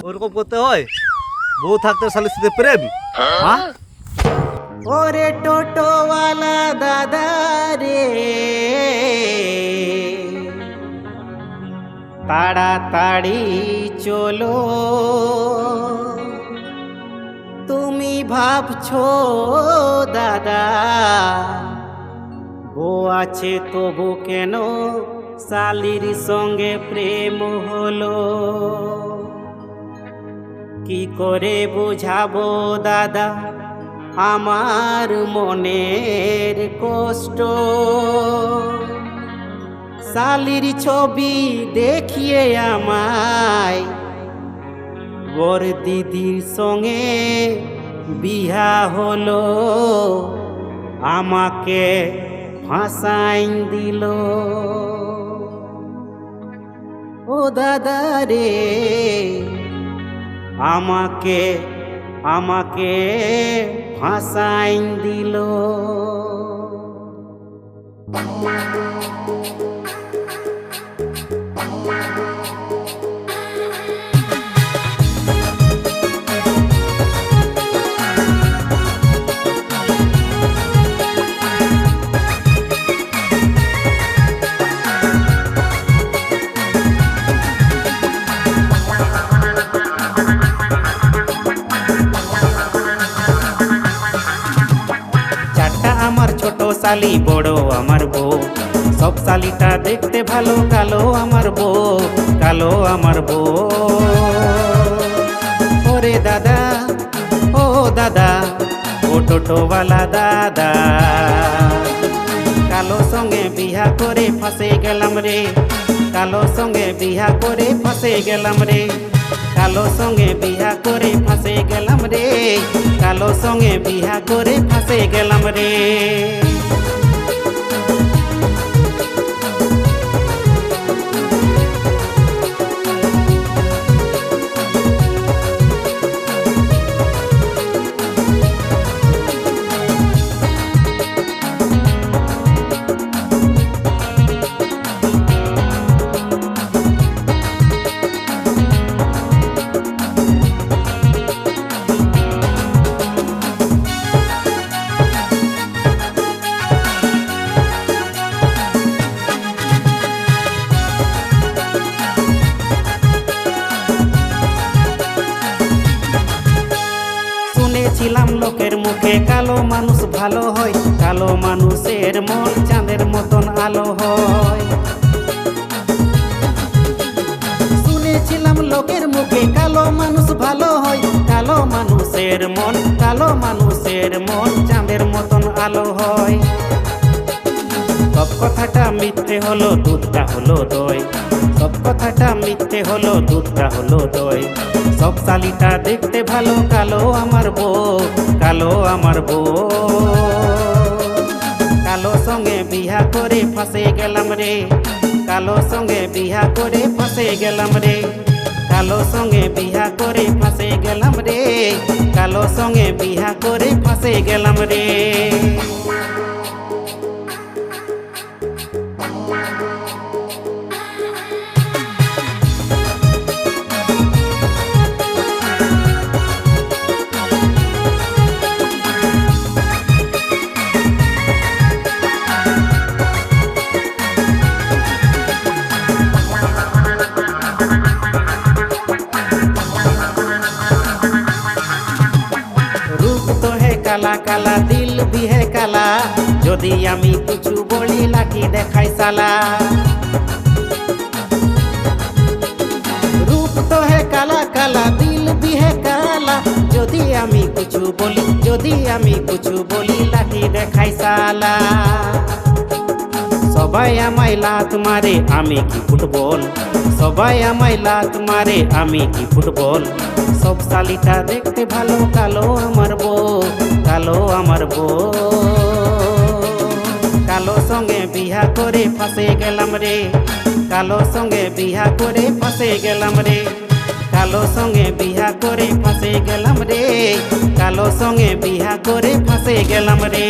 ওরকম করতে হয়? বউ থাকতে শালির সাথে প্রেম? হ্যাঁ? ওরে টোটোওয়ালা দাদা রে, তাড়াতাড়ি চলো। তুমি ভাবছো দাদা বউ আছে তবু কেন শালির সঙ্গে প্রেম হলো? কি করে বুঝাবো দাদা আমার মনের কষ্ট? শালির ছবি দেখিয়ে আমায় বর দিদির সঙ্গে বিয়া হলো, আমাকে ফাঁসাইন দিল। ও দাদা রে, আমাকে ফাঁসাইন দিল। শালি বড় আমার বউ, সব শালিটা দেখতে ভালো, কালো আমার বউ, কালো আমার বউ। ওরে দাদা, ও দাদা, ও টোটোওয়ালা দাদা, কালো সঙ্গে বিহা করে ফাঁসে গেলাম রে, কালো সঙ্গে বিহা করে ফাঁসে গেলাম রে, কালো সঙ্গে বিহা করে ফাঁসে গেলাম রে, কালো সঙ্গে বিহা করে ফাঁসে গেলাম রে। শুনেছিলাম লোকের মুখে কালো মানুষ ভালো হয়, কালো মানুষের মন চাঁদের মতন আলো হয়। শুনেছিলাম লোকের মুখে কালো মানুষ ভালো হয়, কালো মানুষের মন, কালো মানুষের মন চাঁদের মতন আলো হয়। সব কথাটা মিথ্যে হলো, দুধটা হলো দই, সব কথাটা মিথ্যে হলো, দুধটা হলো দই। সব শালিটা দেখতে ভালো, কালো আমার বউ, কালো আমার বউ। কালো সঙ্গে বিহা করে ফাঁসে গেলাম রে, কালো সঙ্গে বিহা করে ফাঁসে গেলাম রে, কালো সঙ্গে বিহা করে ফাঁসে গেলাম রে, কালো সঙ্গে বিহা করে ফাঁসে গেলাম রে। কালা কালা দিল भी है কালা, যদি আমি কিছু বলি লাঠি দেখাই সালা। রূপ তো है কালা কালা, দিল भी है কালা, যদি আমি কিছু বলি, যদি আমি কিছু বলি লাঠি দেখাই সালা। সবাই আমায় লাত মারে, আমি কি ফুটবল, সবাই আমায় লাত মারে, আমি কি ফুটবল। সব শালিটা দেখতে ভালো, কালো আমার বউ, কালো আমার বউ। কালো সঙ্গে বিহা করে ফাঁসে গেলাম রে, কালো সঙ্গে বিহা করে ফাঁসে গেলাম রে, কালো সঙ্গে বিহা করে ফাঁসে গেলাম রে, কালো সঙ্গে বিহা করে ফাঁসে গেলাম রে।